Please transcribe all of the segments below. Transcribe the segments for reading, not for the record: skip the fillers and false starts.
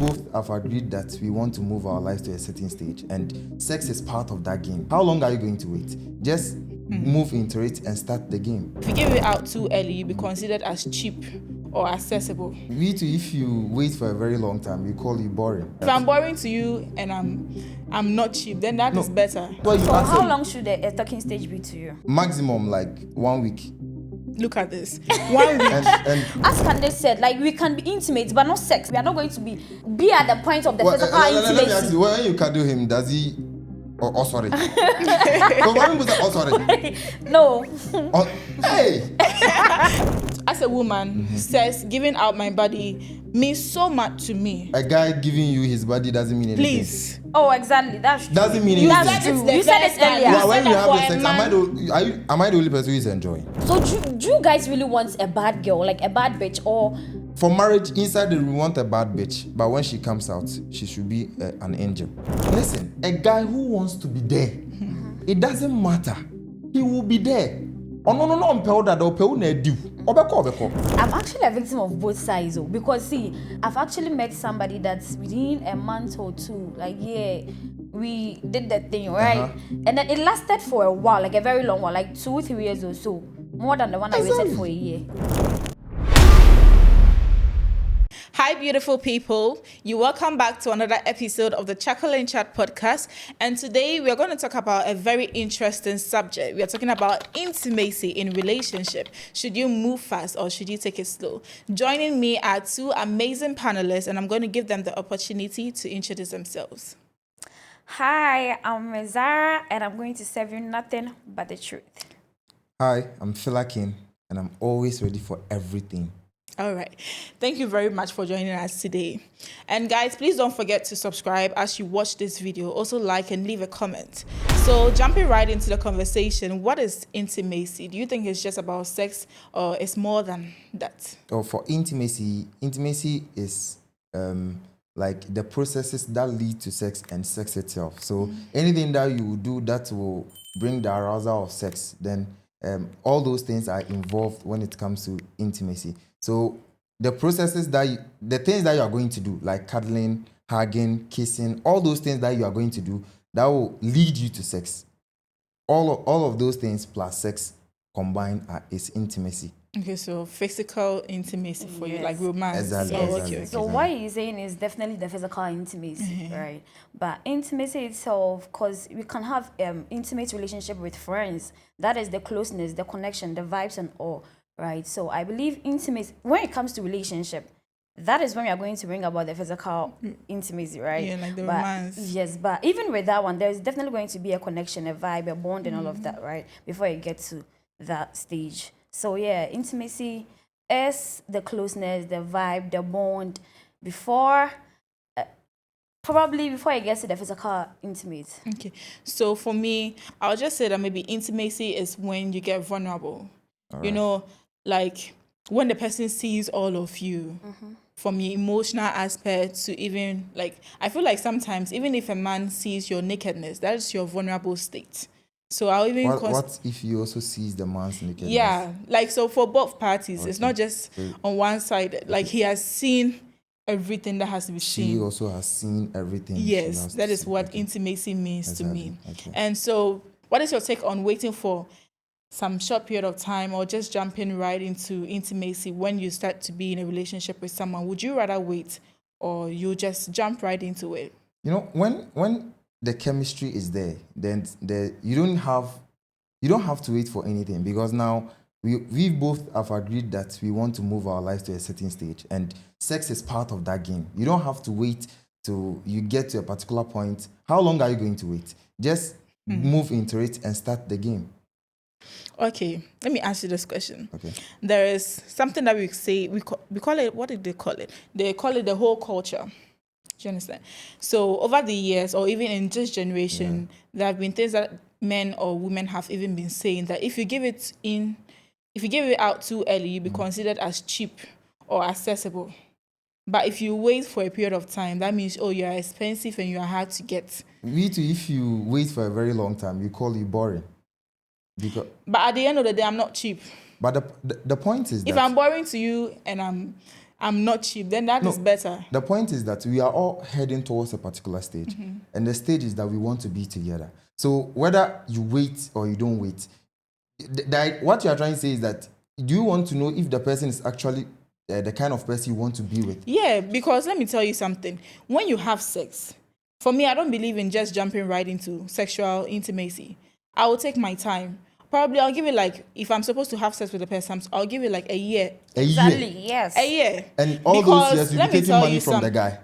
both have agreed that we want to move our lives to a certain stage, and sex is part of that game. How long are you going to wait? Just move into it and start the game. If you give it out too early, you'll be considered as cheap or accessible. We too, if you wait for a very long time, we call you boring. If I'm boring to you and I'm not cheap, then that is better. Well, So how long should a talking stage be to you? Maximum like 1 week. Look at this. 1 week. And As Candace said, like we can be intimate, but not sex. We are not going to be at the point of the physical let me ask intimacy. you, when you cuddle him, does he? Oh, sorry. So when was that? Oh, sorry. No. Oh, hey. As a woman, sex, giving out my body means so much to me. A guy giving you his body doesn't mean anything. Please. Oh, exactly. That's true. Doesn't mean You anything. said it's the You said it first time. earlier. You Well, when said you that have for the a sex, man. am I the only person who is enjoying? So do you guys really want a bad girl, like a bad bitch, or For marriage, inside we want a bad bitch, but when she comes out, she should be an angel. Listen, a guy who wants to be there, it doesn't matter. He will be there. Oh no, I'm proud that I'm actually a victim of both sides, because see, I've actually met somebody that's within a month or two, like we did that thing, right? And then it lasted for a while, like a very long while, like 2-3 years or so, more than the one I waited for a year. Hi, beautiful people. You welcome back to another episode of the Chuckle Chat podcast. And today we are going to talk about a very interesting subject. We are talking about intimacy in relationship. Should you move fast or should you take it slow? Joining me are two amazing panelists, and I'm going to give them the opportunity to introduce themselves. Hi, I'm Zara, and I'm going to serve you nothing but the truth. Hi, I'm Philakin, and I'm always ready for everything. All right. Thank you very much for joining us today. And guys, please don't forget to subscribe as you watch this video. Also like and leave a comment. So jumping right into the conversation, what is intimacy? Do you think it's just about sex or it's more than that? Oh, for intimacy is like the processes that lead to sex and sex itself. So anything that you do that will bring the arousal of sex, then all those things are involved when it comes to intimacy. So the processes the things that you are going to do, like cuddling, hugging, kissing, all those things that you are going to do, that will lead you to sex. All of those things plus sex combined is intimacy. Okay, so physical intimacy for you, like romance. Exactly. Oh, Exactly. okay. So what he's saying is definitely the physical intimacy, right? But intimacy itself, because we can have intimate relationship with friends. That is the closeness, the connection, the vibes and all, right? So I believe intimacy, when it comes to relationship, that is when we are going to bring about the physical intimacy, right? Yeah, like the but, romance. Yes, but even with that one, there's definitely going to be a connection, a vibe, a bond and all of that, right? Before you get to that stage. So yeah, intimacy is the closeness, the vibe, the bond before, probably before it gets to the physical intimate. Okay. So for me, I'll just say that maybe intimacy is when you get vulnerable. You know, like when the person sees all of you, from your emotional aspect to even like, I feel like sometimes even if a man sees your nakedness, that is your vulnerable state. So I'll even What if he also sees the man's nakedness? yeah, like so for both parties, it's not just on one side. Like he has seen everything that has to be She seen. also has seen everything. Yes, that is what intimacy means to me. Okay. And so, what is your take on waiting for some short period of time or just jumping right into intimacy when you start to be in a relationship with someone? Would you rather wait or you just jump right into it? You know, when the chemistry is there, then you don't have to wait for anything, because now we both have agreed that we want to move our lives to a certain stage, and sex is part of that game. You don't have to wait till you get to a particular point. How long are you going to wait? Just move into it and start the game. Okay, let me ask you this question. Okay. There is something that we say, we call it, what did they call it? They call it the whole culture. Do you understand? So over the years, or even in this generation, there have been things that men or women have even been saying that if you give it out too early, you'll be considered as cheap or accessible. But if you wait for a period of time, that means, oh, you are expensive and you are hard to get. We too, if you wait for a very long time, we call you boring. But at the end of the day, I'm not cheap. But the point is that if I'm boring to you and I'm not cheap, then that is better. The point is that we are all heading towards a particular stage, and the stage is that we want to be together. So whether you wait or you don't wait, what you are trying to say is that, do you want to know if the person is actually the kind of person you want to be with? Yeah, because let me tell you something. When you have sex, for me, I don't believe in just jumping right into sexual intimacy. I will take my time. Probably I'll give it like, if I'm supposed to have sex with a person, I'll give it like a year. Exactly, yes. A year. And all Because those years you'll let be me taking tell money you from the guy.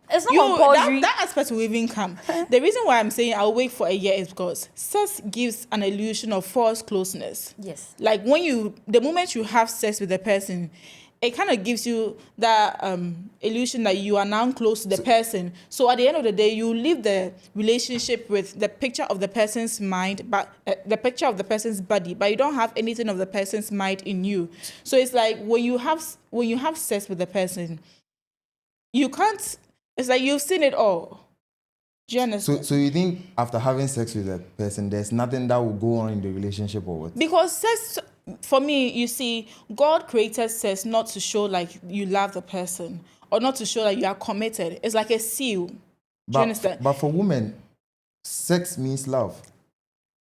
It's not compulsory. that aspect will even come. The reason why I'm saying I'll wait for a year is because sex gives an illusion of false closeness. Yes. Like the moment you have sex with a person, it kind of gives you that illusion that you are now close to the person. So at the end of the day, you leave the relationship with the picture of the person's mind, but the picture of the person's body, but you don't have anything of the person's mind in you. So it's like when you have sex with the person, you can't. It's like you've seen it all. Do you understand? So you think after having sex with a person, there's nothing that will go on in the relationship or what? Because sex, for me, you see, God created sex not to show like you love the person or not to show that you are committed. It's like a seal. Do you understand? But for women, sex means love.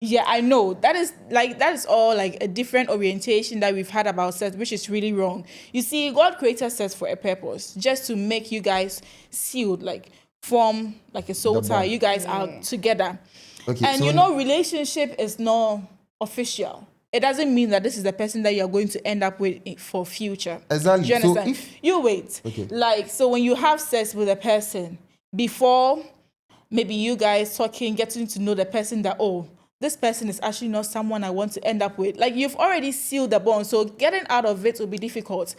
Yeah, I know. That is all like a different orientation that we've had about sex, which is really wrong. You see, God created sex for a purpose, just to make you guys sealed, like form like a soul tie. You guys are together. Okay, and so relationship is not official. It doesn't mean that this is the person that you're going to end up with for future. Exactly. Do you understand? So if you wait. Okay. Like, so when you have sex with a person, before maybe you guys talking, getting to know the person that, oh, this person is actually not someone I want to end up with. Like, you've already sealed the bond, so getting out of it will be difficult.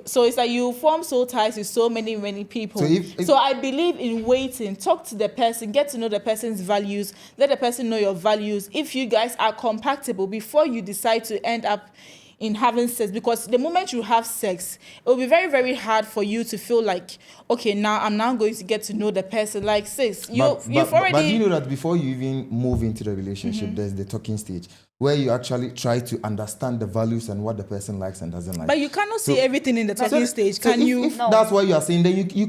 So it's like you form soul ties with so many people. So I believe in waiting. Talk to the person, get to know the person's values, let the person know your values. If you guys are compatible before you decide to end up in having sex, because the moment you have sex, it will be very, very hard for you to feel like, okay, now I'm now going to get to know the person. Like, sis, you've already. But do you know that before you even move into the relationship, there's the talking stage where you actually try to understand the values and what the person likes and doesn't like. But you cannot see everything in the talking stage, can you? If that's what you are saying, then you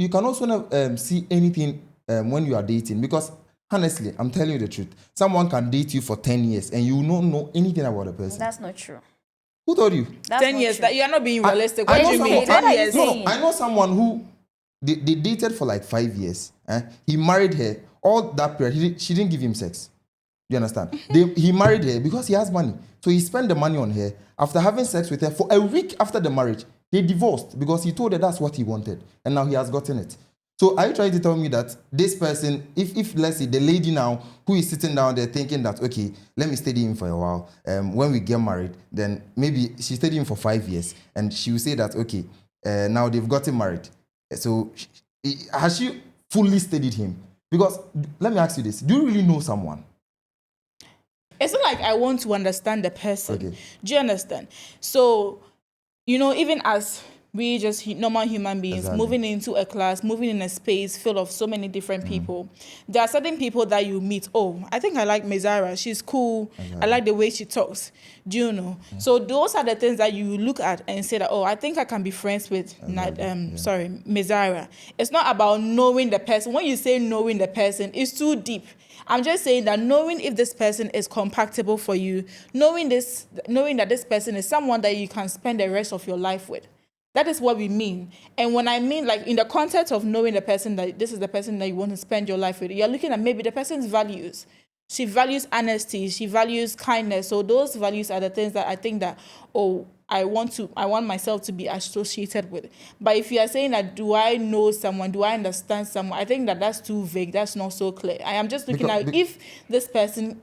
can also not see anything when you are dating, because honestly, I'm telling you the truth. Someone can date you for 10 years and you don't know anything about the person. That's not true. Who told you? That's 10 years, that you are not being realistic. I What do you mean? 10 years? No, I know someone who they dated for like 5 years. He married her. All that period, she didn't give him sex. You understand? He married her because he has money. So he spent the money on her. After having sex with her for a week after the marriage, they divorced because he told her that's what he wanted. And now he has gotten it. So are you trying to tell me that this person, if let's say the lady now who is sitting down there thinking that, okay, let me study him for a while. When we get married, then maybe she studied him for 5 years and she will say that, okay, now they've gotten married. So has she fully studied him? Because let me ask you this. Do you really know someone? It's not like I want to understand the person. Okay. Do you understand? So, even as we just normal human beings, moving into a class, moving in a space full of so many different people, there are certain people that you meet. Oh, I think I like Mezara. She's cool. I like the way she talks. Do you know? So those are the things that you look at and say that, oh, I think I can be friends with Mezara. It's not about knowing the person. When you say knowing the person, it's too deep. I'm just saying that knowing if this person is compatible for you, knowing that this person is someone that you can spend the rest of your life with. That is what we mean. And when I mean, like, in the context of knowing the person, that this is the person that you want to spend your life with, you're looking at maybe the person's values. She values honesty. She values kindness. So those values are the things that I think that, oh, I want myself to be associated with. But if you are saying that, do I know someone? Do I understand someone? I think that that's too vague. That's not so clear. I am just looking at if this person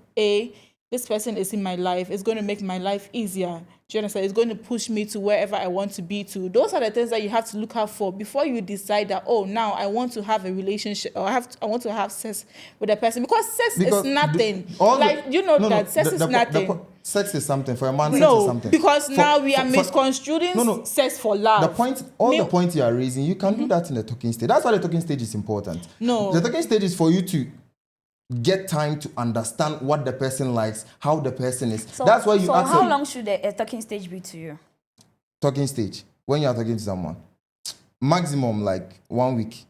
is in my life, it's going to make my life easier. Do you understand? It's going to push me to wherever I want to be to. Those are the things that you have to look out for before you decide that, oh, now I want to have a relationship or I want to have sex with a person. Because sex is nothing. Sex is nothing. Sex is something. For a man, sex is something. Because now we are misconstruing sex for love. The point you are raising, you can do that in the talking stage. That's why the talking stage is important. No. The talking stage is for you to get time to understand what the person likes, how the person is. That's why you ask. So how long should a talking stage be to you? Talking stage. when you are talking to someone, maximum like 1 week.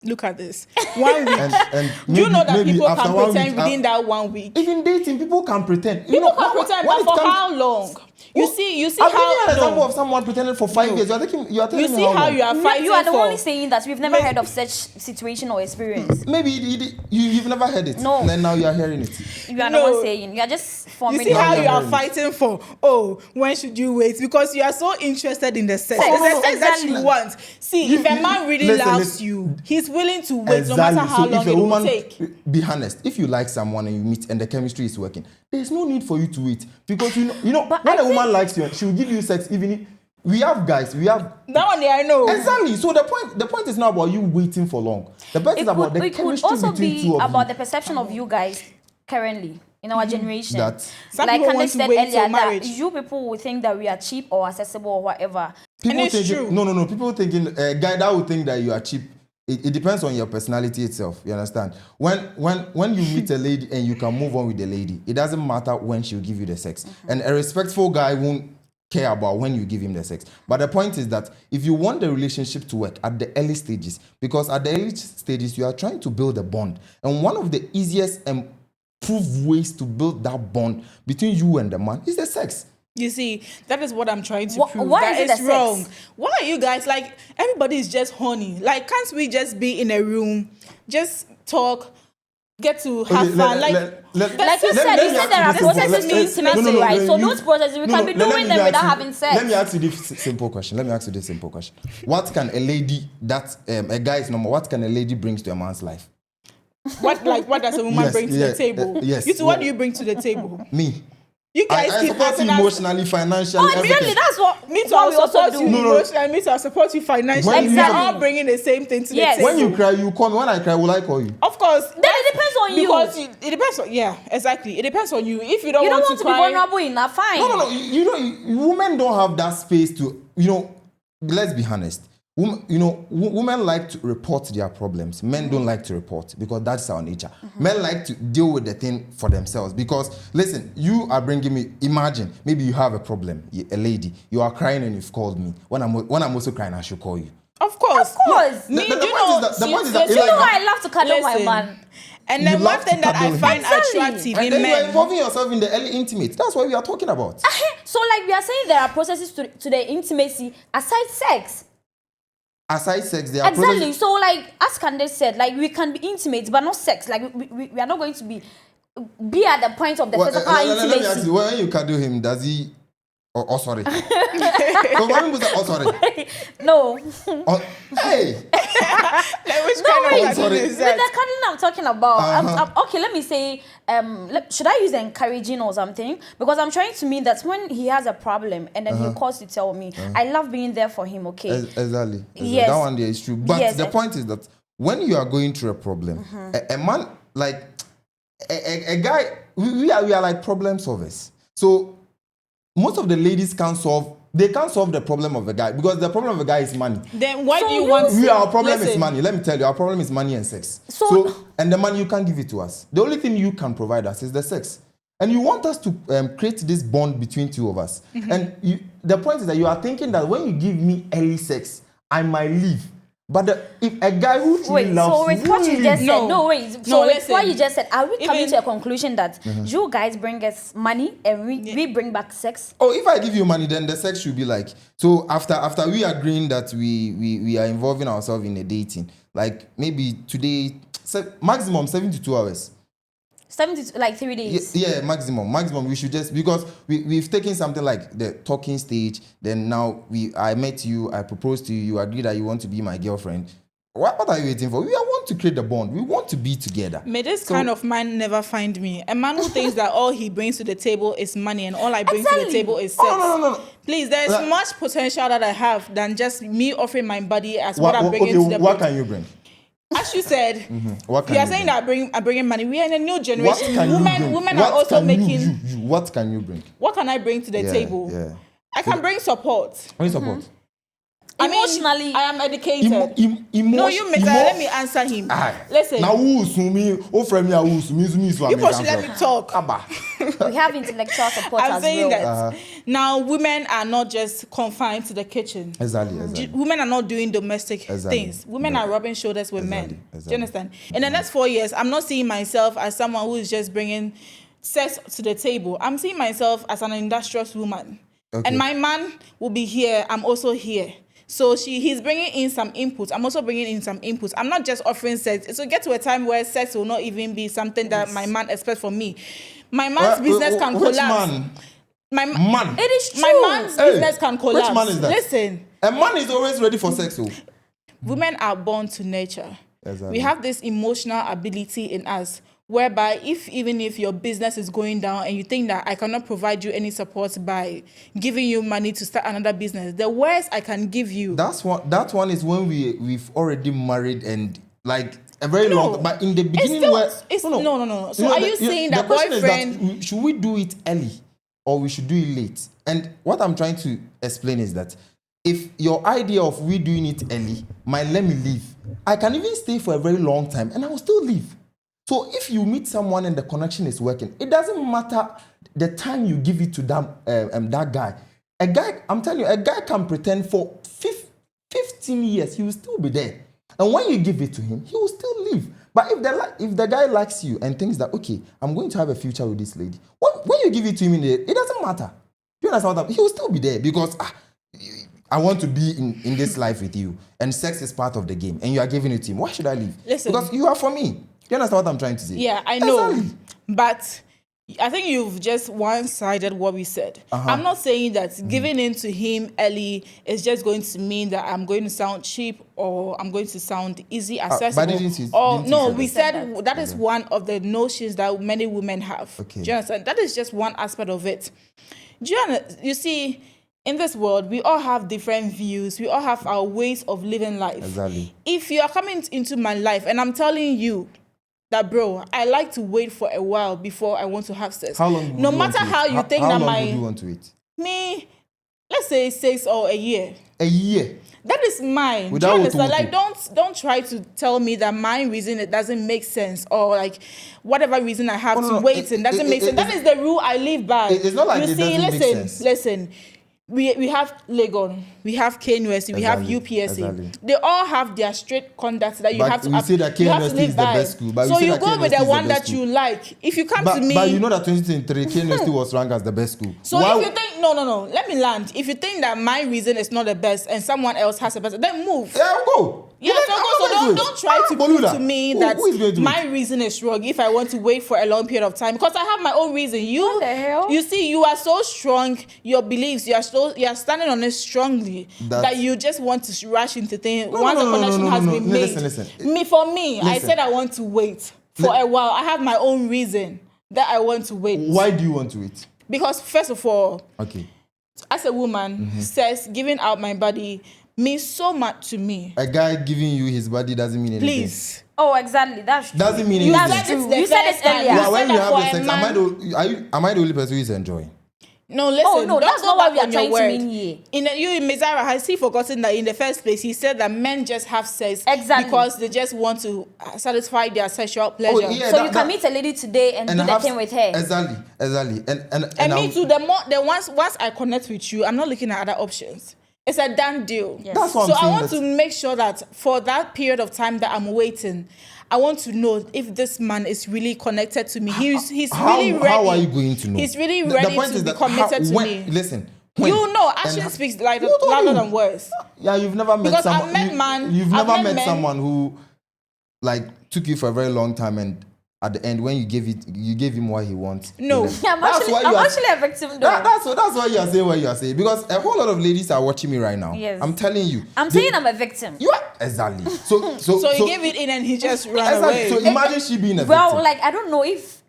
Look at this. 1 week. And Do you know that maybe people after can 1 pretend week, within that 1 week? even dating, people can pretend. People can pretend, but for how long? You see I'm how giving an example no. of someone pretending for 5 years. You are telling You me see how how long? you are fighting You are the for. only saying that we've never heard of such situation or experience. Maybe you've never heard it. No. Then now you are hearing it. You are No. the one saying. You are just forming. You see how you you are hearing it. fighting for, oh, when should you wait? Because you are so interested in the sex. Sex, It's the sex that exactly. you want. See, if a man really listen, loves listen. you, he's willing to wait no matter how So long if a it will woman, take. be honest, if you like someone and you meet and the chemistry is working, there's no need for you to wait. Because you know But when I a woman think- likes you, she will give you sex even if we have guys, we have That one day I know. exactly. So the point is not about you waiting for long. The point is about the It could chemistry also between be two of about you. the perception of you guys currently in our generation. That- Some like people Candice want to said wait earlier, till that marriage. you people will think that we are cheap or accessible or whatever. And it's thinking, true. No. People thinking a guy that would think that you are cheap. It depends on your personality itself. You understand? When you meet a lady and you can move on with the lady, it doesn't matter when she'll give you the sex. And a respectful guy won't care about when you give him the sex. But the point is that if you want the relationship to work at the early stages, because at the early stages you are trying to build a bond, and one of the easiest and proved ways to build that bond between you and the man is the sex. You see, that is what I'm trying to prove. Why That is it is the wrong. sex? Why are you guys like everybody is just horny? Like, can't we just be in a room, just talk, get to have fun? Like you said, there are processes to intimacy, right? So those processes, we can be doing them without having sex. Let me ask you this simple question. What can a lady that a guy is normal? What can a lady brings to a man's life? What does a woman Yes, bring to yes, the table? yes. You two, what do you bring to the table? Me. You guys I keep support acting you as- emotionally, financially, Oh, everything. really? That's what Me too, what I'll we also support do. you emotionally, me too, I'll support you financially. When We are you- all bringing the same thing to Yes. the When table. you cry, you call me. When I cry, will I call you? Of course. Then it depends on you. Because it depends on, yeah, exactly. It depends on you. If you don't You don't want want to to be cry, vulnerable enough, fine. No. Women don't have that space to, let's be honest. Women like to report their problems. Men don't like to report because that's our nature. Men like to deal with the thing for themselves because, listen, you are bringing me, imagine, maybe you have a problem, a lady, you are crying and you've called me. When I'm also crying, I should call you. of course. Of course. Me, The you point know, is that- the point is that- You know why I love to cuddle my Listen. man? and then You one love to thing that I cuddle him. find Exactly. attractive And in then you are men. involving yourself in the early intimate. That's what we are talking about. So like we are saying there are processes to the intimacy aside sex. Aside sex, there are Exactly. processes. So like as Candace said, like we can be intimate but not sex. Like we are not going to be at the point of the physical Let me ask intimacy. you, when you cuddle him, does he... Oh, sorry. So when people say, oh, sorry. No. Oh, hey! Like, which No, kind wait. of I'm sorry. cuddling is With that? the cuddling I'm talking about, Uh-huh. okay, let me say, should I use encouraging or something? Because I'm trying to mean that when he has a problem and then he calls to tell me, I love being there for him, okay? Exactly. Yes. That one there is true. But Yes, the point is that when you are going through a problem, a man, like a guy, we are like problem solvers. So most of the ladies can't solve the problem of a guy because the problem of a guy is money. Then why So do you you- want? Our problem is Listen, money. Let me tell you, our problem is money and sex. So- And the money you can't give it to us. The only thing you can provide us is the sex. And you want us to create this bond between two of us. And the point is that you are thinking that when you give me early sex, I might leave. But if a guy who truly Wait, loves so with you, what you will just leave. said, No. no, wait. No, So with listen. what you just said, are we coming Even- to a conclusion that you guys bring us money and we bring back sex? Oh, if I give you money, then the sex should be like, so after we agreeing that we are involving ourselves in a dating, like maybe today, maximum 72 hours. 70 like 3 days. Yeah, maximum. We should just, because we've taken something like the talking stage. Then now I met you, I proposed to you, you agree that you want to be my girlfriend. What are you waiting for? We want to create the bond. We want to be together. May this So- kind of man never find me. A man who thinks that all he brings to the table is money and all I bring to Exactly. the table is sex. No. Please, there is Like- much potential that I have than just me offering my body as what I'm bringing to the what table. can you bring? As you said, What can you are you saying bring? that I'm bringing money. We are in a new What generation. can you bring? Women What are also can making. you, what can you bring? What can I bring to the table? Yeah. I can bring support. Bring support. Emotionally, I am educated. No, you let me answer him. Listen. Now who me? Oh, friend me, who me? You should let me talk. we have intellectual support I'm as saying well. that now women are not just confined to the kitchen. Exactly. Women are not doing domestic things. Women are rubbing shoulders with men. Do you understand? In the next 4 years, I'm not seeing myself as someone who is just bringing sex to the table. I'm seeing myself as an industrious woman. Okay. And my man will be here. I'm also here. So he's bringing in some input. I'm also bringing in some input. I'm not just offering sex. It will get to a time where sex will not even be something that my man expects from me. My man's business can collapse. Man? My man. It is true. My man's business can collapse. Which man is that? Listen. A man is always ready for sex. Women are born to nature. Exactly. We have this emotional ability in us, whereby even if your business is going down and you think that I cannot provide you any support by giving you money to start another business, the worst I can give you. That one is when we've already married and like a very long. But in the beginning, no. So are you saying that boyfriend? Should we do it early or we should do it late? And what I'm trying to explain is that if your idea of we doing it early might let me leave, I can even stay for a very long time and I will still leave. So if you meet someone and the connection is working, it doesn't matter the time you give it to that guy. A guy, I'm telling you, a guy can pretend for 15 years, he will still be there. And when you give it to him, he will still leave. But if the guy likes you and thinks that, okay, I'm going to have a future with this lady, when you give it to him, it doesn't matter. Do you understand what I'm saying? He will still be there because I want to be in this life with you. And sex is part of the game. And you are giving it to him. Why should I leave? Listen. Because you are for me. You understand what I'm trying to say? Yeah, I know. Exactly. But I think you've just one-sided what we said. I'm not saying that giving in to him early is just going to mean that I'm going to sound cheap or I'm going to sound easy, accessible. We said that is one of the notions that many women have. Okay. Do you understand? That is just one aspect of it. You see, in this world, we all have different views. We all have our ways of living life. Exactly. If you are coming into my life and I'm telling you that, bro, I like to wait for a while before I want to have sex. How long? No matter how you think that how long would you want to wait? Me, let's say 6 or a year. A year. That is mine. Do you understand? Like, don't try to tell me that my reason it doesn't make sense or like whatever reason I have to wait and doesn't make sense. That is the rule I live by. It's not like Listen. We have Legon, we have KNUST, we have UPSC. They all have their strict conduct that you have to. Say that KNUST is the best school. So you go with the one that you like. If you come to me, but you know that 2023 KNUST was ranked as the best school. So if you think no, let me land. If you think that my reason is not the best and someone else has the best, then move. Yeah, go. Yeah, so don't try to prove to me that my reason is wrong if I want to wait for a long period of time because I have my own reason. What the hell? You see, you are so strong. Your beliefs, you are standing on it strongly that you just want to rush into things. Once a connection has been made. Listen. I said I want to wait for a while. I have my own reason that I want to wait. Why do you want to wait? Because first of all, okay, as a woman, sex, giving out my body means so much to me. A guy giving you his body doesn't mean anything. Please. Oh, exactly. That's true. Doesn't mean anything. You said it earlier. When you have the sex, am I the only person who is enjoying? No, listen. Oh, no, that's not what we are trying to mean here. In Mizara, has he forgotten that in the first place, he said that men just have sex because they just want to satisfy their sexual pleasure. Oh, yeah, so you can meet a lady today and do the thing with her. Exactly. And me too, once I connect with you, I'm not looking at other options. It's a done deal. Yes. That's what so I'm saying. I want to make sure that for that period of time that I'm waiting, I want to know if this man is really connected to me. He's really ready. How are you going to know? He's really ready to be committed to me. Listen. You know, action speaks louder than words. Yeah, you've never met someone. You've never met someone who like took you for a very long time and at the end, when you gave him what he wants. No, I'm actually a victim though. That's why you are saying what you are saying. Because a whole lot of ladies are watching me right now. Yes. I'm telling you. I'm saying I'm a victim. You are exactly. So he gave it in and he just ran away. So imagine she being a victim. Well, like I don't know if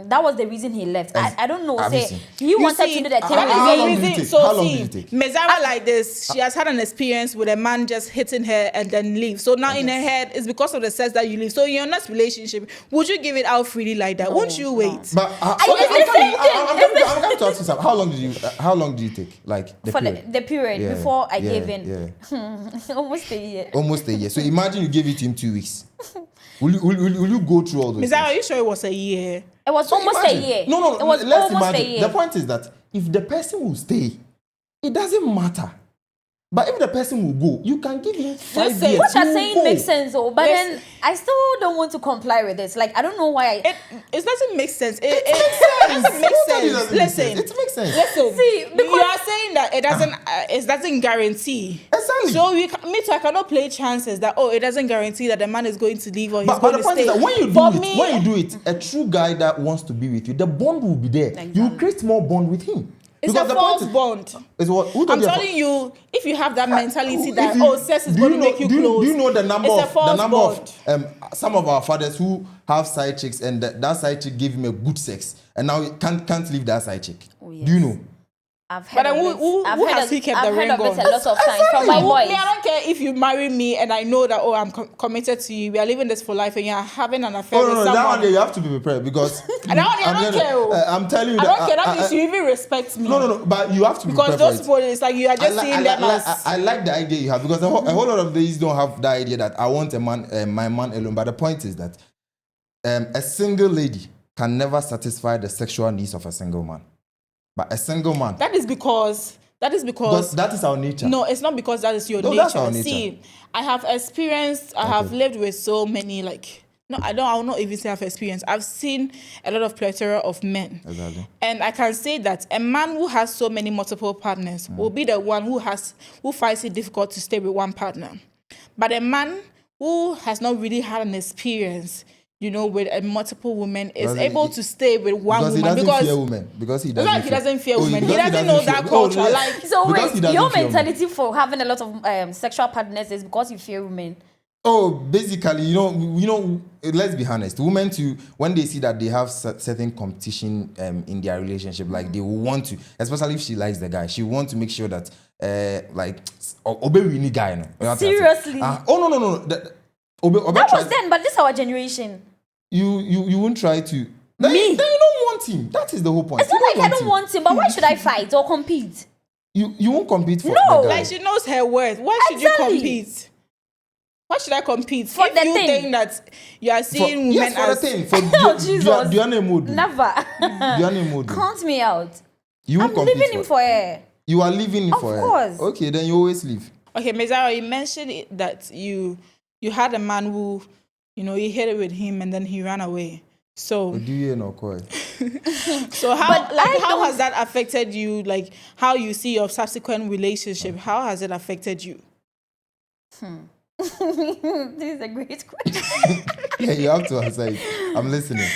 that was the reason he left. I don't know. Have you Say seen? he wanted to do the thing. How long That did is it the take? reason. How long did it take? Mezara like this, she has had an experience with a man just hitting her and then leave. So now in her head, it's because of the sex that you leave. So in your next relationship, would you give it out freely like that? Won't you wait? But I'm going to ask you something. How long did you take? Like the for period? the period Yeah, before I yeah, gave in. Yeah. Almost a year. Almost a year. So imagine you gave it to him 2 weeks. Will you go through all those? Mezara, are you sure it was a year? It was almost Imagine. a year. No. It was Let's almost imagine. a year. The point is that if the person will stay, it doesn't matter. But if the person will go, you can give him 5 Listen, years. What you're He will saying go. makes sense, though. But Listen. then I still don't want to comply with this. Like, I don't know why. It doesn't make sense. It Sense. doesn't make What do you sense. doesn't make Listen. sense? It makes sense. Listen, See, you because- are saying that it doesn't guarantee. Exactly. So me too, I cannot play chances that it doesn't guarantee that the man is going to leave or he's But going the to point stay. is that when you For do it, me, when you do it, a true guy that wants to be with you, the bond will be there. Exactly. You create more bond with him. it's Because a the point false is- bond. is what? Who told I'm you telling you, if you have that mentality If that you- sex is do going you to know- make you do close, Do you know the number it's a of false bond. some of our fathers who have side chicks and that side chick gave him a good sex and now he can't leave that side chick? Oh, Do you know? I've heard But then of who it. I've has heard he of- kept I've the heard ring of it on? a lot of times from my Me, boys. I don't care if you marry me and I know that I'm committed to you. We are living this for life and you are having an affair Oh with no, someone. that one day you have to be prepared because And that one day I don't care. I'm telling you I that don't care. That means you even respect me. No, but you have to be Because prepared those for it. people, it's like you are just seeing them as. I like the idea you have because a whole lot of these don't have the idea that I want a man, my man alone. But the point is that a single lady can never satisfy the sexual needs of a single man. But a single man, That is because that is our nature. no, it's not because that is your No, nature. that's our nature. See, I have experienced, I have lived with so many I will not even say I've experienced. I've seen a lot of plethora of men. Exactly. And I can say that a man who has so many multiple partners will be the one who finds it difficult to stay with one partner. But a man who has not really had an experience, with a multiple women is able to stay with one Because woman he doesn't fear women. Because he it's doesn't. not like he doesn't fear Oh, women. He because doesn't know fear- that culture. yeah. Like So Because he wait, doesn't your fear women. mentality for having a lot of sexual partners is because you fear women. Oh, basically, let's be honest. Women too, when they see that they have certain competition in their relationship, like they will want to, especially if she likes the guy, she want to make sure that obey really guy. No. Seriously? No. Obe That tries- was then, but this is our generation. You won't try to. Then Me? you don't want him. That is the whole point. It's not like I don't want him, but why should I fight or compete? You won't compete for No. the guy. Like she knows her worth. Why should you Exactly. compete? Why should I compete? For if the you thing. think that you are seeing women yes, for as the thing. For Oh, Jesus. Diane Modu. Never. Diane Modu. Count me out. You won't I'm compete leaving him for her. You are leaving it Of for course. her. Okay, then you always leave. okay, Mezara, you mentioned that you had a man who, you hit it with him and then he ran away. So Do you know Koi? So how But I how don't- has that affected you? Like how you see your subsequent relationship? How has it affected you? This is a great question. Yeah, you have to answer it. I'm listening.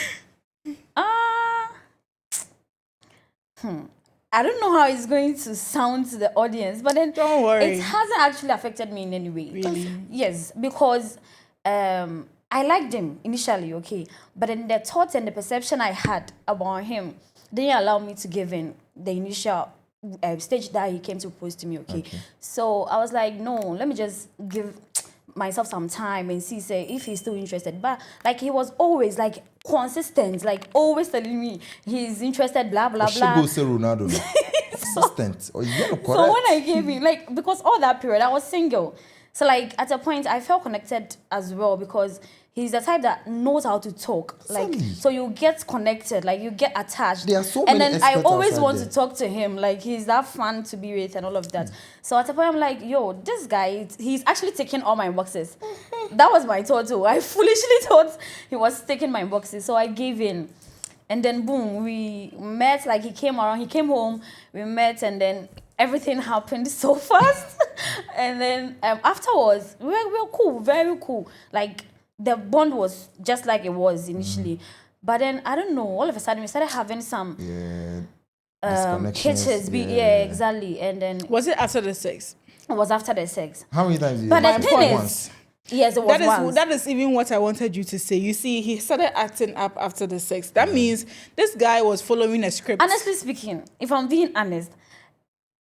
I don't know how it's going to sound to the audience, but then Don't worry. it hasn't actually affected me in any way. Really? Yes, because I liked him initially, okay, but then the thoughts and the perception I had about him didn't allow me to give in the initial stage that he came to propose to me, okay. So I was like, no, let me just give myself some time and see, say, if he's still interested. But like he was always like consistent, like always telling me he's interested, blah blah She blah. go say Ronaldo. No. Assistant. Oh, yeah, correct. So when I gave him, like, because all that period I was single, so like at a point I felt connected as well because he's the type that knows how to talk, like, Exactly. so you get connected, like you get attached. There are so and many then I experts always outside want there. to talk to him, like he's that fun to be with and all of that. So at a point I'm like, yo, this guy, he's actually taking all my boxes. That was my thought too. I foolishly thought he was taking my boxes, so I gave in. And then boom, we met, like he came around, he came home, we met, and then everything happened so fast. And then afterwards, we were cool, very cool. Like the bond was just like it was initially. But then, I don't know, all of a sudden we started having some Disconnections, hitches. Yeah, exactly. And then Was it after the sex? it was after the sex. How many times did you But the have thing sex? is, Once. Yes, it was once. That is even what I wanted you to say. You see, he started acting up after the sex. That means this guy was following a script. Honestly speaking, if I'm being honest,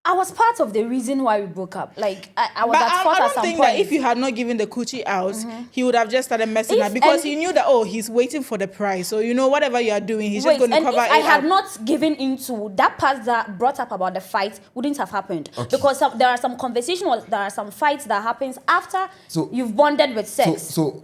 I was part of the reason why we broke up. Like, I was at fault at some point. I don't think that if you had not given the coochie out, he would have just started messing up because he knew that, he's waiting for the prize. So, whatever you are doing, he's just going to cover it up. I had not given into that part that brought up about the fight, wouldn't have happened. Okay. Because there are some conversations, there are some fights that happens after you've bonded with sex. Do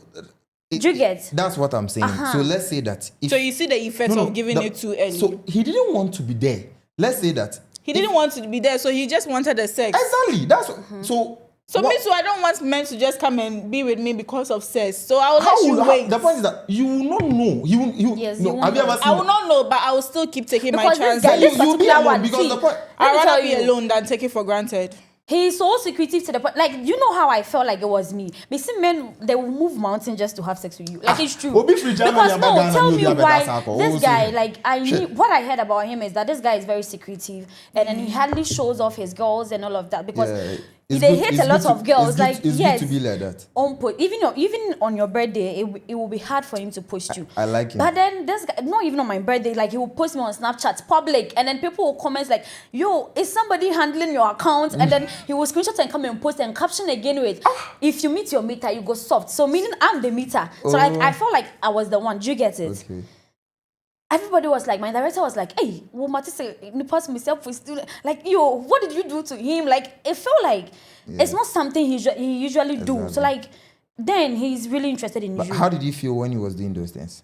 you get? That's what I'm saying. So let's say that. So you see the effects of giving it too early. So he didn't want to be there. Let's say that. He didn't want to be there, so he just wanted the sex. Exactly. That's so. So me too. I don't want men to just come and be with me because of sex. So I will let you wait. The point is that you will not know. Yes, no. Have you ever seen? I will not know, but I will still keep taking my chances. You'll be alone because the point. I'd rather be alone than take it for granted. He's so secretive to the point. Like, you know how I felt like it was me. Me see men, they will move mountains just to have sex with you. Like, it's true. Because no, tell me why this guy, like, what I heard about him is that this guy is very secretive, and then he hardly shows off his girls and all of that because they hate a lot of girls. Like, yes, good to be like that. Even on your birthday, it will be hard for him to post you. I like him. But then this guy, not even on my birthday, like, he will post me on Snapchat public, and then people will comment like, "Yo, is somebody handling your account?" And then he will screenshot and come and post and caption again with, "If you meet your meter, you go soft." So meaning I'm the meter. So like I felt like I was the one. Do you get it? Okay. Everybody was like, my director was like, "Hey, well, Matisse, myself for student. Like, yo, what did you do to him?" Like, it felt like it's not something he usually do. So like, then he's really interested in you. How did you feel when he was doing those things?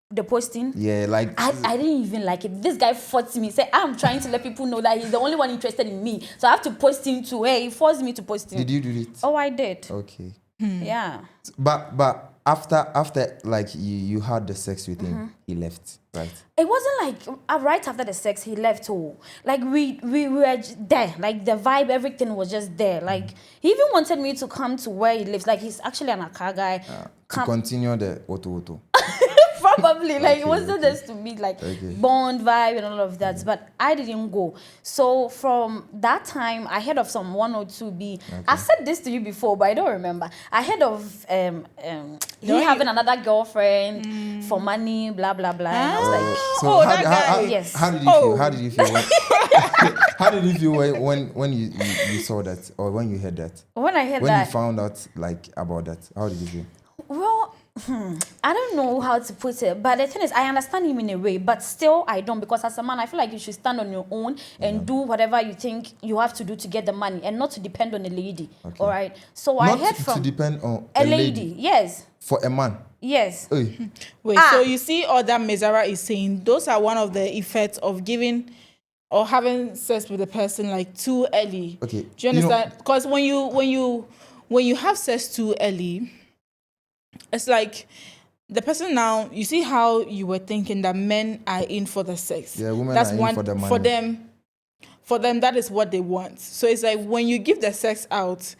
The posting? Yeah, like I didn't even like it. This guy forced me. Say, I'm trying to let people know that he's the only one interested in me. So I have to post him too. Hey, he forced me to post him. Did you do it? Oh, I did. Okay. Yeah. But after like you had the sex with him, he left, right? It wasn't like right after the sex he left. Oh, like we were there. Like the vibe, everything was just there. Like he even wanted me to come to where he lives. Like he's actually an Accra guy. To continue the auto. Probably like it wasn't just to meet like bond vibe and all of that, but I didn't go. So from that time, I heard of some 102B. I've said this to you before, but I don't remember. I heard of he having another girlfriend for money, blah blah blah. And I was like, so that guy. Yes. How did you feel? How did you feel? How did you feel when you saw that or when you heard that? When I heard when that. When you found out like about that, how did you feel? Well, I don't know how to put it, but the thing is, I understand him in a way, but still I don't, because as a man, I feel like you should stand on your own and do whatever you think you have to do to get the money and not to depend on a lady. Okay. All right. So not I heard from to depend on a lady. Yes. For a man. Yes. Wait. So you see, all that Mezara is saying, those are one of the effects of giving or having sex with a person like too early. Okay. Do you understand? Because when you have sex too early, it's like the person now, you see how you were thinking that men are in for the sex. Yeah, women are in for the money. For them, that is what they want. So it's like when you give the sex out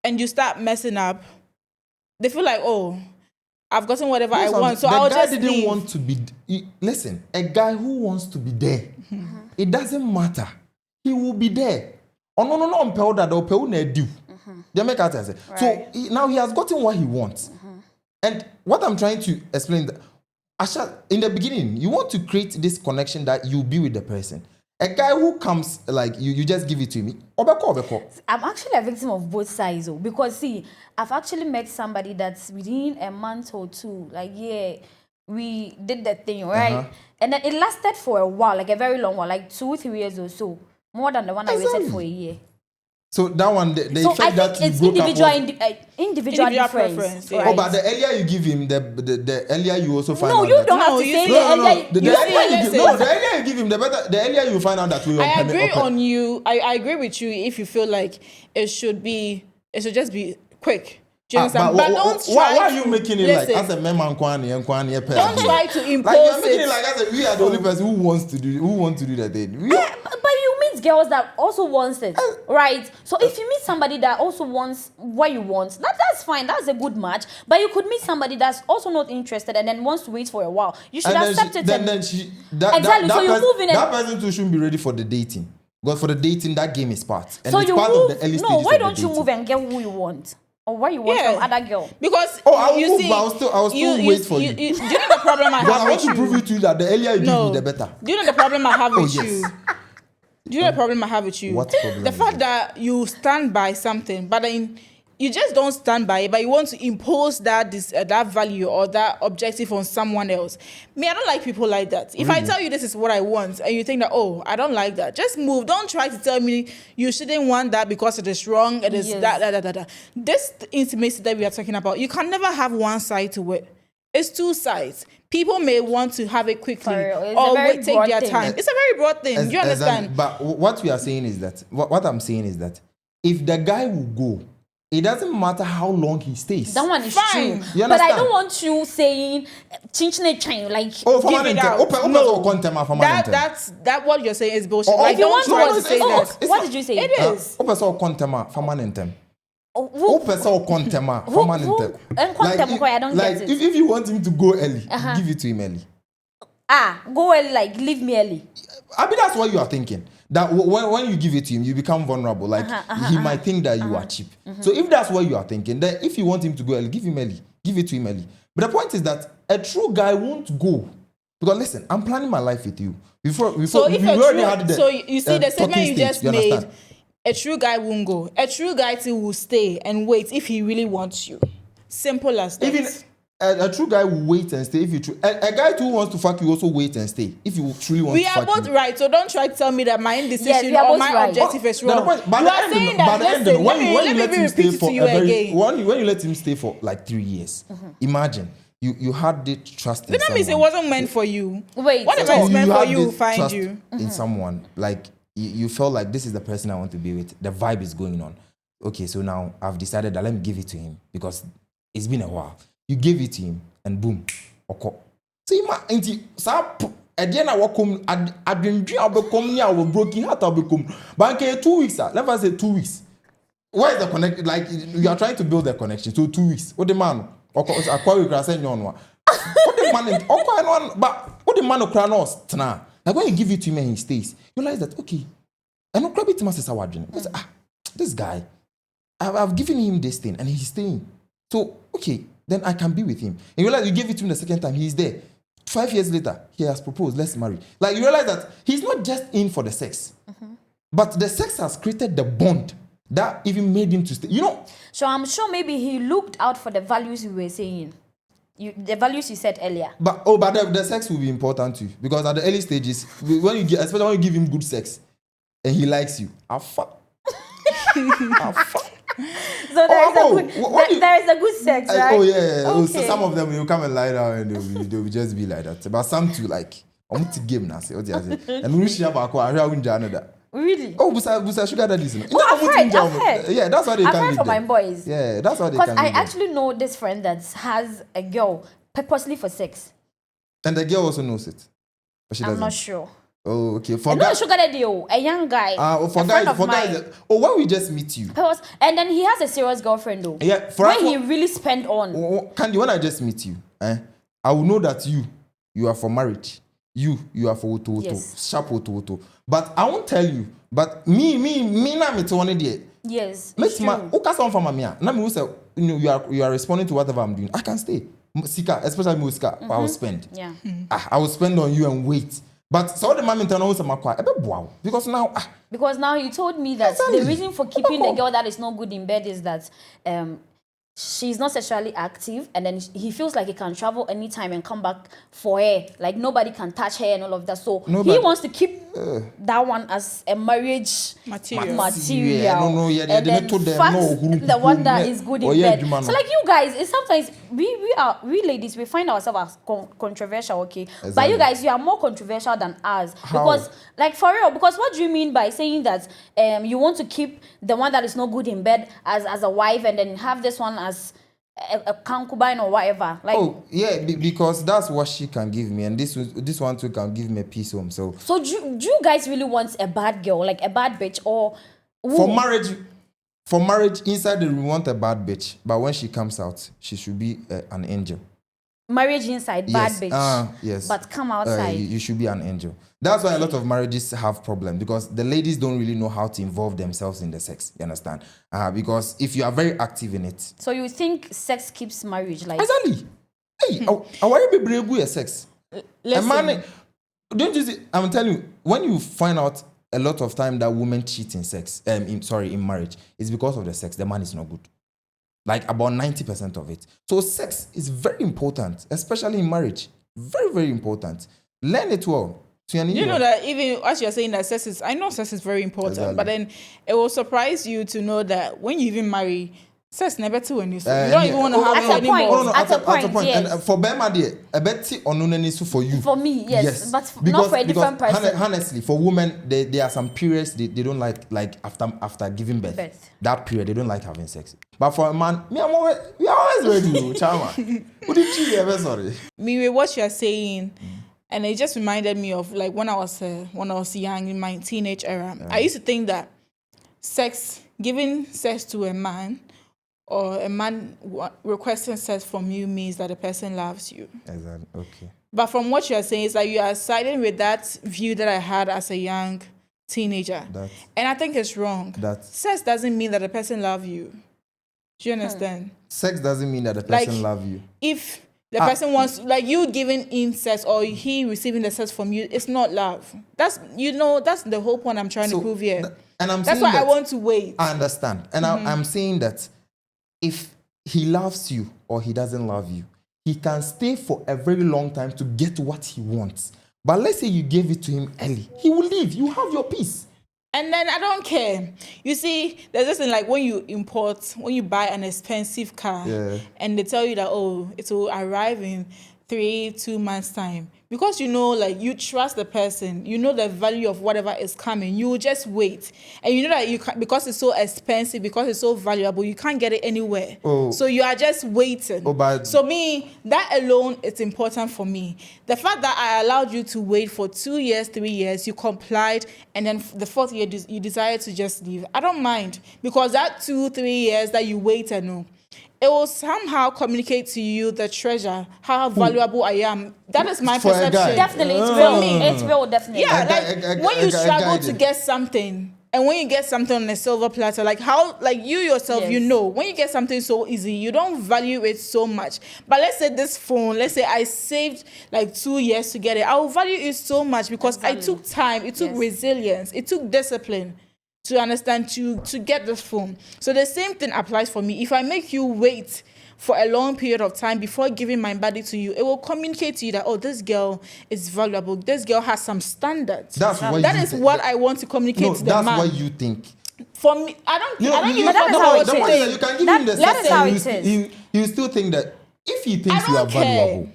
and you start messing up, they feel like, oh, I've gotten whatever I want, so I'll just leave. The guy didn't want to be... Listen, a guy who wants to be there, it doesn't matter. He will be there. Oh, no. So now he has gotten what he wants. And what I'm trying to explain, Asha, in the beginning, you want to create this connection that you'll be with the person. A guy who comes, like, you just give it to me. I'm actually a victim of both sides, though, because, see, I've actually met somebody that's within a month or two, like, yeah, we did that thing, right? And then it lasted for a while, like a very long while, like 2-3 years or so, more than the one I waited for a year. So that one, the effect that it's you broke individual preference. Yeah. Oh, but the earlier you give him, the earlier you also find out. No, you don't have to say the earlier. The earlier you give him, the earlier you find out that we. I agree on you. I agree with you if you feel like it should just be quick. Do you understand? But don't try. Why are you making it like as a man don't try to impose like you're making it like as a we are the only person who wants to do that thing. But you meet girls that also wants it, right? So if you meet somebody that also wants what you want, that's fine. That's a good match. But you could meet somebody that's also not interested and then wants to wait for a while. You should accept it. Exactly. So you move in. That person too shouldn't be ready for the dating. Because for the dating, that game is part. And so it's you part move. Of the early No, stages why of don't the you dating. move and get who you want? Or what you want from other girl? Because I will you move, see, but I'll still wait for you. Do you know the problem I But have I want with to prove you? it to you that the earlier you give me, the better. Do you know the problem I have with yes. you? Do you know the problem I have with you? What problem The is fact it? that you stand by something, but then you just don't stand by it, but you want to impose that that value or that objective on someone else. Me, I don't like people like that. If I tell you this is what I want and you think that, oh, I don't like that, just move. Don't try to tell me you shouldn't want that because it is wrong. It is that. This intimacy that we are talking about, you can never have one side to it. It's two sides. People may want to have it quickly or take their time. It's a very broad thing. Do you understand? But what we are saying is that, what I'm saying is that if the guy will go, it doesn't matter how long he stays. That one is Fine. true. But I don't want you saying chinchine chain like give it out. That what you're saying is bullshit. If you want to say that. What did you say? It is. Like, if you want him to go early, give it to him early. Go early, like leave me early. I mean, that's what you are thinking. That when you give it to him, you become vulnerable. Like he might think that you are cheap. So if that's what you are thinking, then if you want him to go early, give him early. Give it to him early. But the point is that a true guy won't go. Because listen, I'm planning my life with you. So you see the statement you just made. Understand? A true guy won't go. A true guy too will stay and wait if he really wants you. Simple as that. Even a true guy will wait and stay if you true. A guy too wants to fuck you also wait and stay if you truly want to fuck you. We are both right, so don't try to tell me that my indecision or my objective is wrong. When you let him stay for like 3 years, imagine you had the trust in someone. That means it wasn't meant for you. Wait, what if it's meant for you? Find you in someone like you felt like this is the person I want to be with. The vibe is going on. Okay, so now I've decided that let me give it to him because it's been a while. You gave it to him, and boom, okay. So you might, at the end I walk home. I didn't dream about coming. I was broken heart. I become. But okay, 2 weeks. Let us say 2 weeks. Where is the connection? Like you are trying to build a connection. So 2 weeks. What the man? Okay, I call you. What the man? Okay, but what the man? Okay, no. Like when you give it to him and he stays, you realize that okay, I know grab it to my sister. Because this guy, I've given him this thing and he's staying. So okay. Then I can be with him. And you realize you gave it to him the second time, he's there. 5 years later, he has proposed, let's marry. Like you realize that he's not just in for the sex, but the sex has created the bond that even made him to stay. You know? So I'm sure maybe he looked out for the values you were saying. The values you said earlier. But the sex will be important too. Because at the early stages, especially when you give him good sex and he likes you, fuck. So there is a good sex, right? Oh yeah. Okay. So some of them will come and lie down and they'll just be like that. But some too like I want to game now. And we should have another. Really? Oh, busa sugar daddies. I've heard. Yeah, that's why they I've can. heard from my boys. Yeah, that's why they can. Because I actually know this friend that has a girl purposely for sex. And the girl also knows it, but she doesn't. I'm not sure. Oh, okay. For guys, sugar daddy, a young guy. For guys. Oh, when we just meet you. And then he has a serious girlfriend though. Yeah, he really spent on. Candy, when I just meet you, I will know that you are for marriage. You are for uto. Yes. Sharp uto. But I won't tell you. But me na me to one day. Yes. Let's ma. Okasa from mamia. Na me will say, you are responding to whatever I'm doing. I can stay. Sika, especially me Sika, I will spend. Yeah. I will spend on you and wait. But so the man internal was because now you told me that the reason for keeping the girl that is not good in bed is that she's not sexually active, and then he feels like he can travel anytime and come back for her. Like nobody can touch her and all of that. So he wants to keep that one as a marriage material. And then the one that is good in bed. So like you guys, it's sometimes we ladies, we find ourselves as controversial, okay? Exactly. But you guys, you are more controversial than us. How? Because like for real, because what do you mean by saying that you want to keep the one that is not good in bed as a wife and then have this one as a concubine or whatever? Like, oh yeah, because that's what she can give me, and this one too can give me a peace home. So do you guys really want a bad girl, like a bad bitch, or for marriage? For marriage, inside we want a bad bitch, but when she comes out, she should be an angel. marriage inside, bad Yes. bitch. Yes. But come outside. You should be an angel. That's why a lot of marriages have problems, because the ladies don't really know how to involve themselves in the sex. You understand? Because if you are very active in it. So you think sex keeps marriage like? Exactly. Hey, I want to be brave with sex. Listen. A man, don't you see? I'm telling you, when you find out a lot of time that women cheat in sex, in marriage, it's because of the sex. The man is not good. Like about 90% of it. So sex is very important, especially in marriage. Very, very important. Learn it well. You know that even as you're saying that I know sex is very important, Exactly. but then it will surprise you to know that when you even marry, sex never to when you don't even want to have it anymore. At a point, yes. And for Bema, a bet on for you. For me, yes. But not for a different person. Honestly, for women, there are some periods they don't like after giving birth. That period, they don't like having sex. But for a man, we are always ready, Chama. What did you ever sorry? Me, what you're saying. And it just reminded me of like when I was young in my teenage era. I used to think that giving sex to a man or a man requesting sex from you means that the person loves you. Exactly. Okay. But from what you're saying, it's like you are siding with that view that I had as a young teenager. And I think it's wrong. Sex doesn't mean that the person loves you. Do you understand? Sex doesn't mean that the person loves you. If the person wants, like you giving him sex or he receiving the sex from you, it's not love. That's the whole point I'm trying to prove here. That's why I want to wait. I understand. And I'm saying that if he loves you or he doesn't love you, he can stay for a very long time to get what he wants. But let's say you gave it to him early. He will leave. You have your peace. And then I don't care. You see, there's this thing like when you buy an expensive car and they tell you that, it will arrive in 2 months' time. Because like you trust the person, you know the value of whatever is coming, you will just wait. And you know that you can't, because it's so expensive, because it's so valuable, you can't get it anywhere. So you are just waiting. So that alone is important for me. The fact that I allowed you to wait for 2 years, 3 years, you complied, and then the 4th year you decided to just leave. I don't mind, because that 2-3 years that you waited, it will somehow communicate to you the treasure, how valuable I am. That is my perception. Definitely, it's real. It's real, definitely. Yeah, when you struggle to get something, and when you get something on a silver platter, like you yourself, when you get something so easy, you don't value it so much. But let's say this phone, let's say I saved like 2 years to get it. I will value it so much because I took time, it took resilience, it took discipline to understand, to get this phone. So the same thing applies for me. If I make you wait for a long period of time before giving my body to you, it will communicate to you that, this girl is valuable. This girl has some standards. That is what I want to communicate to the man. That's what you think. For me, I don't even know what you think. You can give him the that is how it is. He still think that if he thinks you are valuable,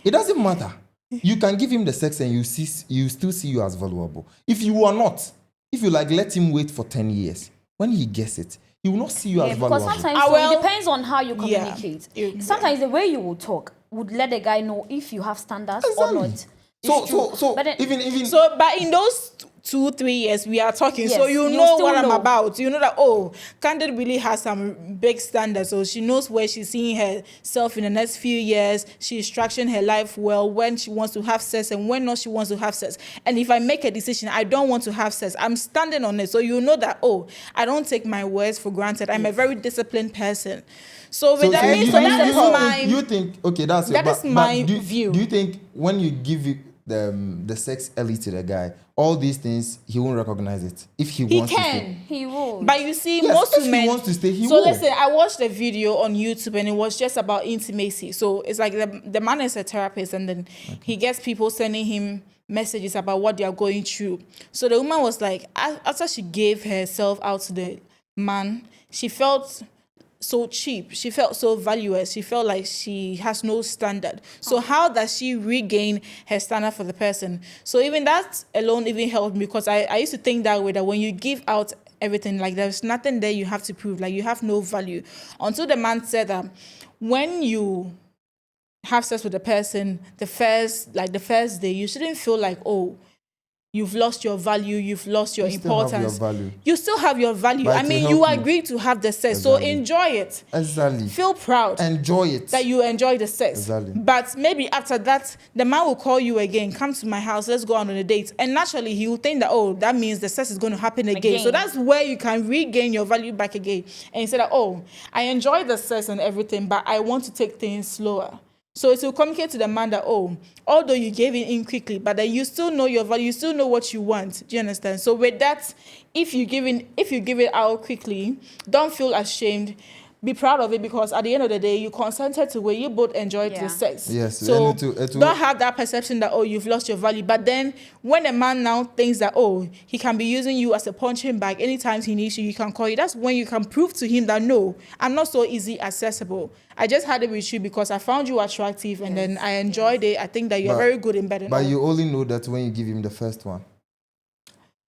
it doesn't matter. You can give him the sex and you still see you as valuable. If you are not, if you let him wait for 10 years, when he gets it, he will not see you as valuable. Because sometimes it depends on how you communicate. Sometimes the way you will talk would let the guy know if you have standards or not. But in those 2-3 years we are talking, so you know what I'm about. You know that Candid really has some big standards, so she knows where she's seeing herself in the next few years. She's structuring her life well, when she wants to have sex and when not she wants to have sex. And if I make a decision I don't want to have sex, I'm standing on it. So you know that I don't take my words for granted. I'm a very disciplined person. So with that is my you think that's my view. Do you think when you give the sex early to the guy, all these things, he won't recognize it? If he wants to stay. He will. But you see, most women, he wants to stay, he so will. Listen, I watched a video on YouTube and it was just about intimacy. So it's like the man is a therapist and then he gets people sending him messages about what they are going through. So the woman was like, after she gave herself out to the man, she felt so cheap. She felt so valueless. She felt like she has no standard. So how does she regain her standard for the person? So even that alone even helped me, because I used to think that way, that when you give out everything, like there's nothing there you have to prove, like you have no value. Until the man said that when you have sex with the person, the first day, you shouldn't feel like, you've lost your value, you've lost your You still have your importance. value. You still have your value. But I it will mean, help you you. agreed to have the sex, Exactly. so enjoy it. Exactly. Feel proud Enjoy it. that you enjoy the sex. Exactly. But maybe after that, the man will call you again, come to my house, let's go on a date. And naturally, he will think that, oh, that means the sex is going to happen again. So that's where you can regain your value back again. And you say that, oh, I enjoy the sex and everything, but I want to take things slower. So it will communicate to the man that, oh, although you gave it in quickly, but then you still know your value, you still know what you want. Do you understand? So with that, if you give it out quickly, don't feel ashamed. Be proud of it, because at the end of the day, you consented to where you both enjoyed the sex. Yes. So And it will, don't have that perception that, oh, you've lost your value. But then when a man now thinks that, oh, he can be using you as a punching bag anytime he needs you, you can call you. That's when you can prove to him that, no, I'm not so easy accessible. I just had it with you because I found you attractive and then I enjoyed it. I think that you're very good in bed. But you only know that when you give him the first one.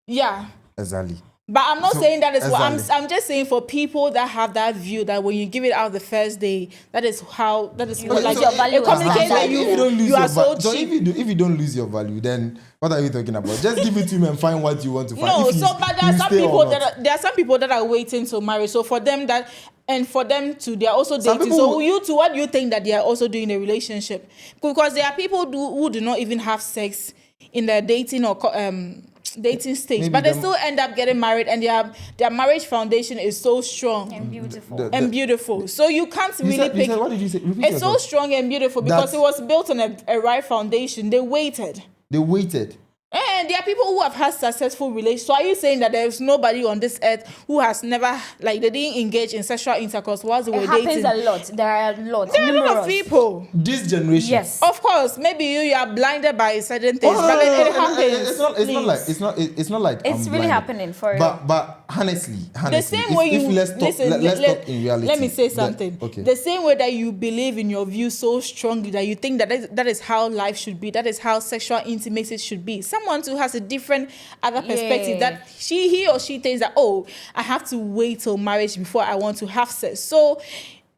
Yeah. Exactly. But I'm not saying that is what exactly. I'm just saying for people that have that view that when you give it out the first day, that is what like your value it communicates that you are so cheap. So if you don't lose your value, then what are you talking about? Just give it to him and find what you want to find. No, but there are some people that are waiting to marry. So for them that, and for them too, they are also dating. So you too, what do you think that they are also doing in a relationship? Because there are people who do not even have sex in their dating or dating stage, Maybe but they still end up getting married, and their marriage foundation is so strong and beautiful. and beautiful. So you can't really pick. What did you say? Repeat it's yourself. so strong and beautiful because it was built on a right foundation. They waited. And there are people who have had successful relationships. So are you saying that there's nobody on this earth who has never, like, they didn't engage in sexual intercourse whilst they were dating? It happens a lot. There are a lot. There are a lot of people. This generation. Yes. Of course, maybe you are blinded by certain things, but then it happens. It's not like it's I'm really blinded. happening for you. But honestly, The same way you let's talk in reality. Let me say something. Okay. The same way that you believe in your view so strongly that you think that is how life should be, that is how sexual intimacy should be. Someone who has a different other perspective that he or she thinks that, oh, I have to wait till marriage before I want to have sex. So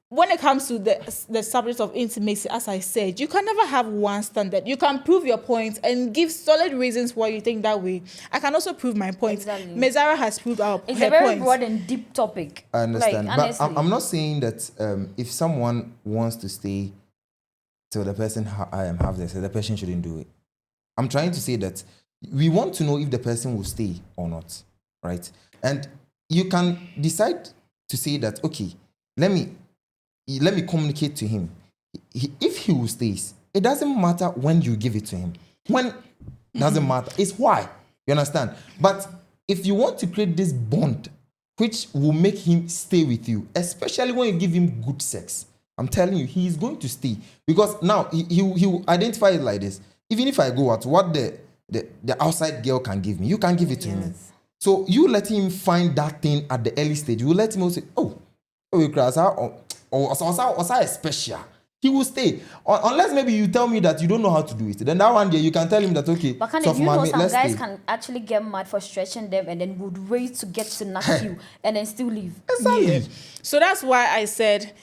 when it comes to the subject of intimacy, as I said, you can never have one standard. You can prove your point and give solid reasons why you think that way. I can also prove my point. Exactly. Mezara has proved her point. It's a very broad and deep topic. I understand. Like, but I'm not saying that if someone wants to stay till the person have this, the person shouldn't do it. I'm trying to say that we want to know if the person will stay or not, right? And you can decide to say that, okay, let me communicate to him. If he will stay, it doesn't matter when you give it to him. When doesn't matter. It's why. You understand? But if you want to create this bond, which will make him stay with you, especially when you give him good sex, I'm telling you, he is going to stay. Because now he will identify it like this. Even if I go out, what the outside girl can give me, you can give it to me. So you let him find that thing at the early stage. You let him say, oh, special. He will stay. Unless maybe you tell me that you don't know how to do it. Then that one day you can tell him that, okay, but some guys can actually get mad for stretching them and then would wait to get to knock you and then still leave. Exactly. Yeah. So that's why I said,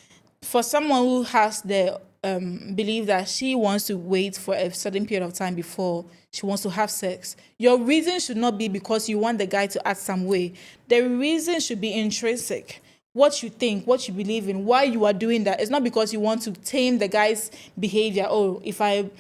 for someone who has the belief that she wants to wait for a certain period of time before she wants to have sex, your reason should not be because you want the guy to act some way. The reason should be intrinsic. What you think, what you believe in, why you are doing that. It's not because you want to tame the guy's behavior. Oh, if I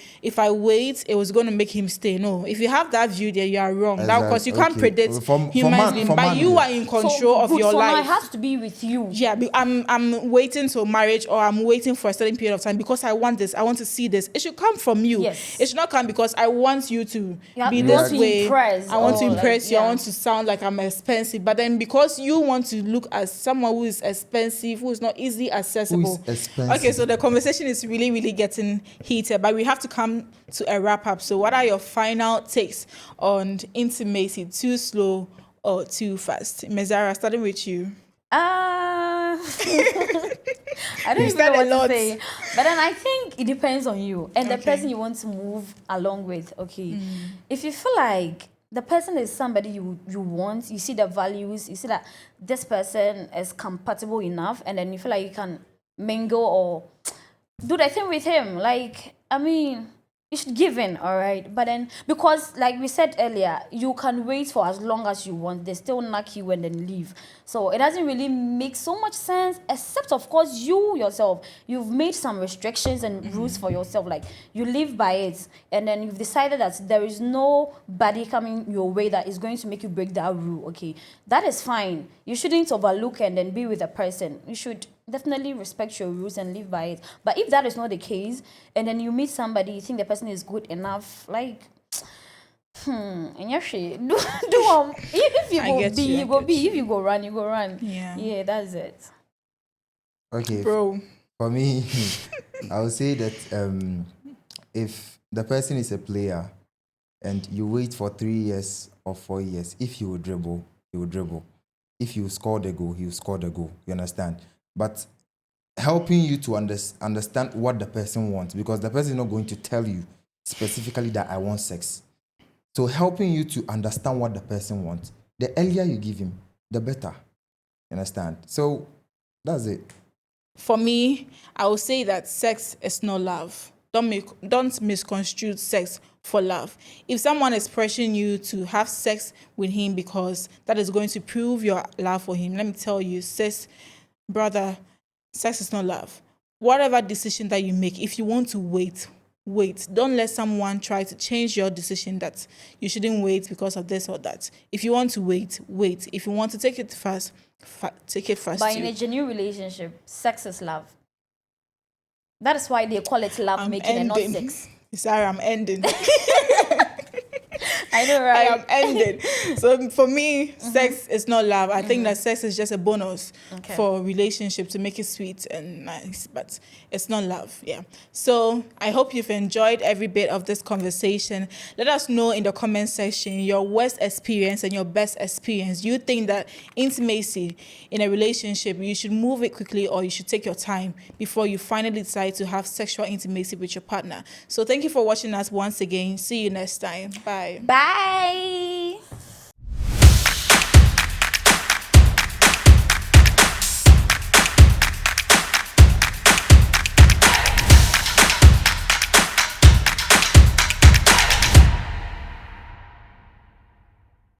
wait, it was going to make him stay. No, if you have that view there, you are wrong. Exactly. Because you can't predict human being, but you are in control of your life. It has to be with you. Yeah, I'm waiting till marriage, or I'm waiting for a certain period of time because I want this. I want to see this. It should come from you. Yes. It should not come because I want you to be this way. I want to impress you. I want to sound like I'm expensive. But then because you want to look as someone who is expensive, who is not easily accessible. Okay, so the conversation is really, really getting heated, but we have to come to a wrap up. So what are your final takes on intimacy? Too slow or too fast? Mezara, starting with you. I don't even know what to say. But then I think it depends on you and the person you want to move along with. Okay. If you feel like the person is somebody you want, you see the values, you see that this person is compatible enough, and then you feel like you can mingle or do the thing with him. Like, I mean, You should give in, all right? But then, because like we said earlier, you can wait for as long as you want. They still knock you and then leave. So it doesn't really make so much sense, except of course you yourself. You've made some restrictions and rules for yourself. Like you live by it, and then you've decided that there is nobody coming your way that is going to make you break that rule. Okay, that is fine. You shouldn't overlook and then be with a person. You should definitely respect your rules and live by it. But if that is not the case, and then you meet somebody, you think the person is good enough, like, and you're shit. Do if you I go get B, you, I you go get B. you. If you go run, you go run. Yeah. That's it. Okay. Bro. For me, I would say that if the person is a player and you wait for 3 years or 4 years, if he will dribble, he will dribble. If you score the goal, he will score the goal. You understand? But helping you to understand what the person wants, because the person is not going to tell you specifically that I want sex. So helping you to understand what the person wants, the earlier you give him, the better. You understand? So that's it. For me, I would say that sex is not love. Don't misconstrue sex for love. If someone is pressuring you to have sex with him because that is going to prove your love for him, let me tell you, brother, sex is not love. Whatever decision that you make, if you want to wait. Don't let someone try to change your decision that you shouldn't wait because of this or that. If you want to wait. If you want to take it fast, take it fast. But in a genuine relationship, sex is love. That is why they call it love making and not sex. Sorry, I'm ending. I know, I right? am ending. So for me, sex is not love. I think that sex is just a bonus for relationship to make it sweet and nice, but it's not love. Yeah. So I hope you've enjoyed every bit of this conversation. Let us know in the comment section your worst experience and your best experience. You think that intimacy in a relationship, you should move it quickly or you should take your time before you finally decide to have sexual intimacy with your partner. So thank you for watching us once again. See you next time. Bye. Bye.